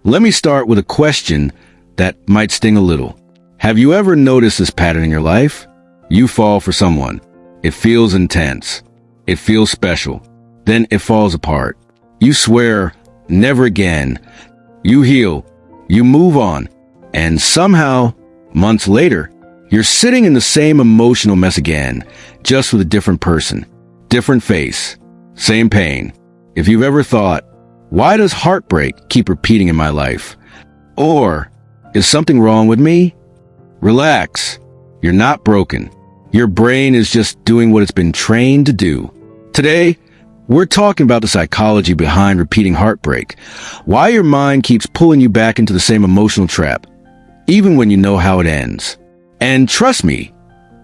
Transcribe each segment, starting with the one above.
Let me start with a question that might sting a little. Have you ever noticed this pattern in your life? You fall for someone. It feels intense. It feels special. Then it falls apart. You swear, never again. You heal. You move on. And somehow, months later, you're sitting in the same emotional mess again, just with a different person, different face, same pain. If you've ever thought, why does heartbreak keep repeating in my life? Or, is something wrong with me? Relax. You're not broken. Your brain is just doing what it's been trained to do. Today, we're talking about the psychology behind repeating heartbreak, why your mind keeps pulling you back into the same emotional trap, even when you know how it ends. And trust me,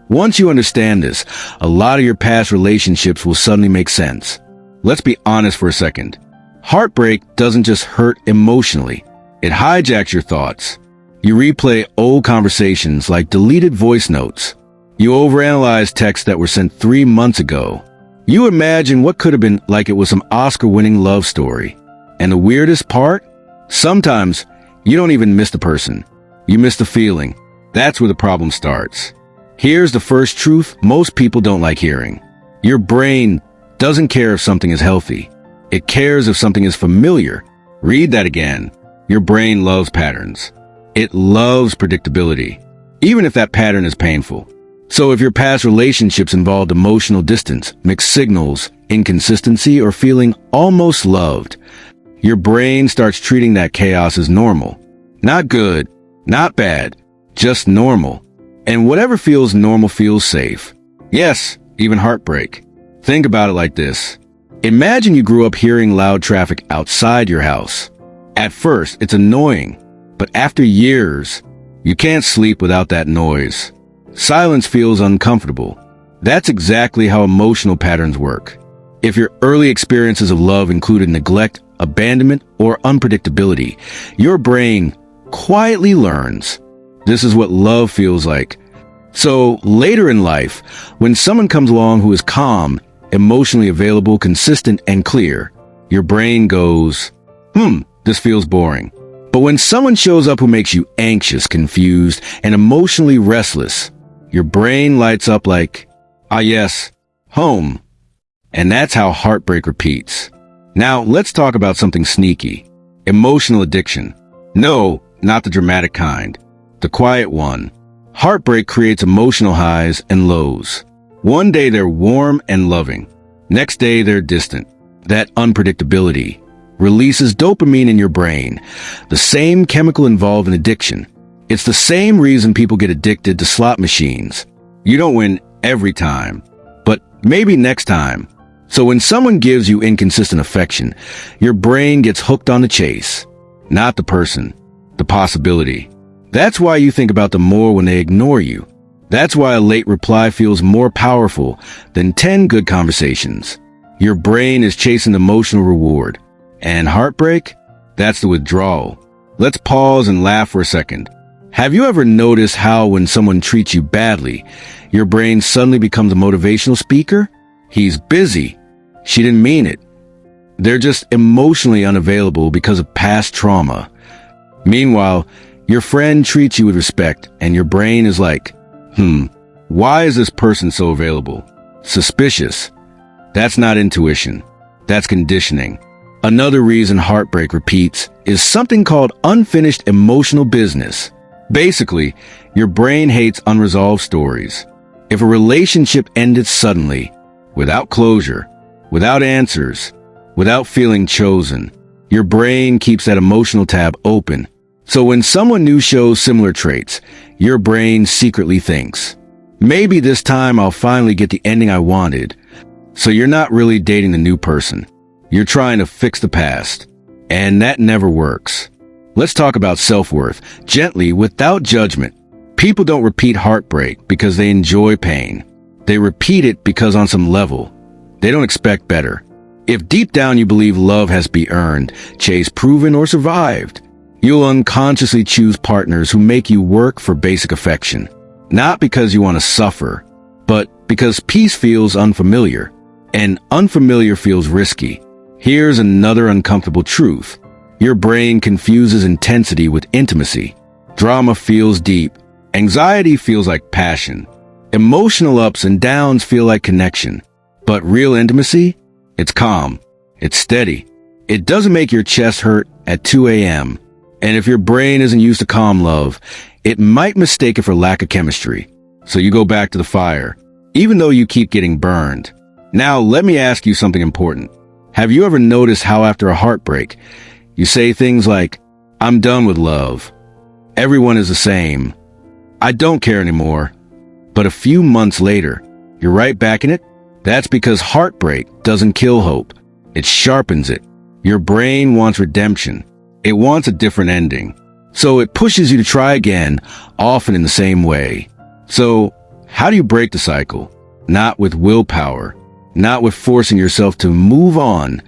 once you understand this, a lot of your past relationships will suddenly make sense. Let's be honest for a second. Heartbreak doesn't just hurt emotionally. It hijacks your thoughts. You replay old conversations like deleted voice notes. You overanalyze texts that were sent 3 months ago. You imagine what could have been like it was some Oscar-winning love story. And the weirdest part? Sometimes you don't even miss the person. You miss the feeling. That's where the problem starts. Here's the first truth most people don't like hearing. Your brain doesn't care if something is healthy. It cares if something is familiar. Read that again. Your brain loves patterns. It loves predictability, even if that pattern is painful. So if your past relationships involved emotional distance, mixed signals, inconsistency, or feeling almost loved, your brain starts treating that chaos as normal. Not good, not bad, just normal. And whatever feels normal feels safe. Yes, even heartbreak. Think about it like this. Imagine you grew up hearing loud traffic outside your house. At first, it's annoying, but after years, you can't sleep without that noise. Silence feels uncomfortable. That's exactly how emotional patterns work. If your early experiences of love included neglect, abandonment, or unpredictability, your brain quietly learns this is what love feels like. So later in life, when someone comes along who is calm, emotionally available, consistent, and clear, your brain goes, this feels boring. But when someone shows up who makes you anxious, confused, and emotionally restless, your brain lights up like, yes, home. And that's how heartbreak repeats. Now, let's talk about something sneaky. Emotional addiction. No, not the dramatic kind. The quiet one. Heartbreak creates emotional highs and lows. One day they're warm and loving. Next day they're distant. That unpredictability releases dopamine in your brain, the same chemical involved in addiction. It's the same reason people get addicted to slot machines. You don't win every time, but maybe next time. So when someone gives you inconsistent affection, your brain gets hooked on the chase, not the person, the possibility. That's why you think about them more when they ignore you. That's why a late reply feels more powerful than 10 good conversations. Your brain is chasing emotional reward. And heartbreak? That's the withdrawal. Let's pause and laugh for a second. Have you ever noticed how when someone treats you badly, your brain suddenly becomes a motivational speaker? He's busy. She didn't mean it. They're just emotionally unavailable because of past trauma. Meanwhile, your friend treats you with respect and your brain is like, why is this person so available? Suspicious. That's not intuition. That's conditioning. Another reason heartbreak repeats is something called unfinished emotional business. Basically, your brain hates unresolved stories. If a relationship ended suddenly, without closure, without answers, without feeling chosen, your brain keeps that emotional tab open. So when someone new shows similar traits, your brain secretly thinks, maybe this time I'll finally get the ending I wanted. So you're not really dating the new person. You're trying to fix the past. And that never works. Let's talk about self-worth, gently, without judgment. People don't repeat heartbreak because they enjoy pain. They repeat it because on some level, they don't expect better. If deep down you believe love has to be earned, chased, proven, or survived, you'll unconsciously choose partners who make you work for basic affection. Not because you want to suffer, but because peace feels unfamiliar, and unfamiliar feels risky. Here's another uncomfortable truth. Your brain confuses intensity with intimacy. Drama feels deep. Anxiety feels like passion. Emotional ups and downs feel like connection. But real intimacy? It's calm. It's steady. It doesn't make your chest hurt at 2 a.m. And if your brain isn't used to calm love, it might mistake it for lack of chemistry. So you go back to the fire, even though you keep getting burned. Now, let me ask you something important. Have you ever noticed how after a heartbreak, you say things like, "I'm done with love. Everyone is the same. I don't care anymore." But a few months later, you're right back in it? That's because heartbreak doesn't kill hope. It sharpens it. Your brain wants redemption. It wants a different ending. So it pushes you to try again, often in the same way. So, how do you break the cycle? Not with willpower. Not with forcing yourself to move on.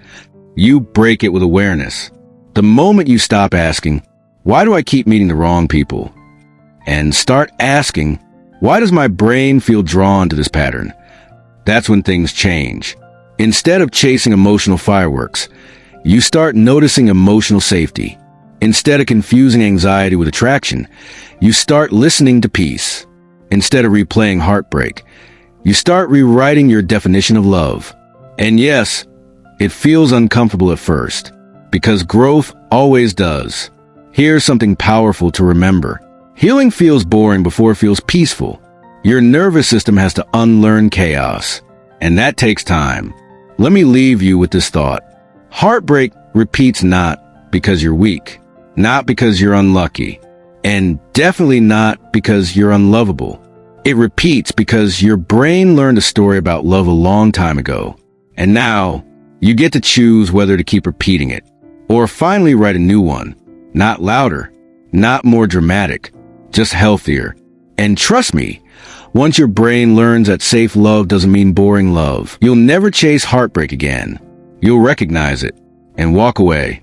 You break it with awareness. The moment you stop asking, "Why do I keep meeting the wrong people?" and start asking, "Why does my brain feel drawn to this pattern?" That's when things change. Instead of chasing emotional fireworks, you start noticing emotional safety. Instead of confusing anxiety with attraction, you start listening to peace. Instead of replaying heartbreak, you start rewriting your definition of love. And yes, it feels uncomfortable at first, because growth always does. Here's something powerful to remember. Healing feels boring before it feels peaceful. Your nervous system has to unlearn chaos, and that takes time. Let me leave you with this thought. Heartbreak repeats not because you're weak, not because you're unlucky, and definitely not because you're unlovable. It repeats because your brain learned a story about love a long time ago, and now you get to choose whether to keep repeating it, or finally write a new one. Not louder, not more dramatic, just healthier. And trust me, once your brain learns that safe love doesn't mean boring love, you'll never chase heartbreak again. You'll recognize it and walk away.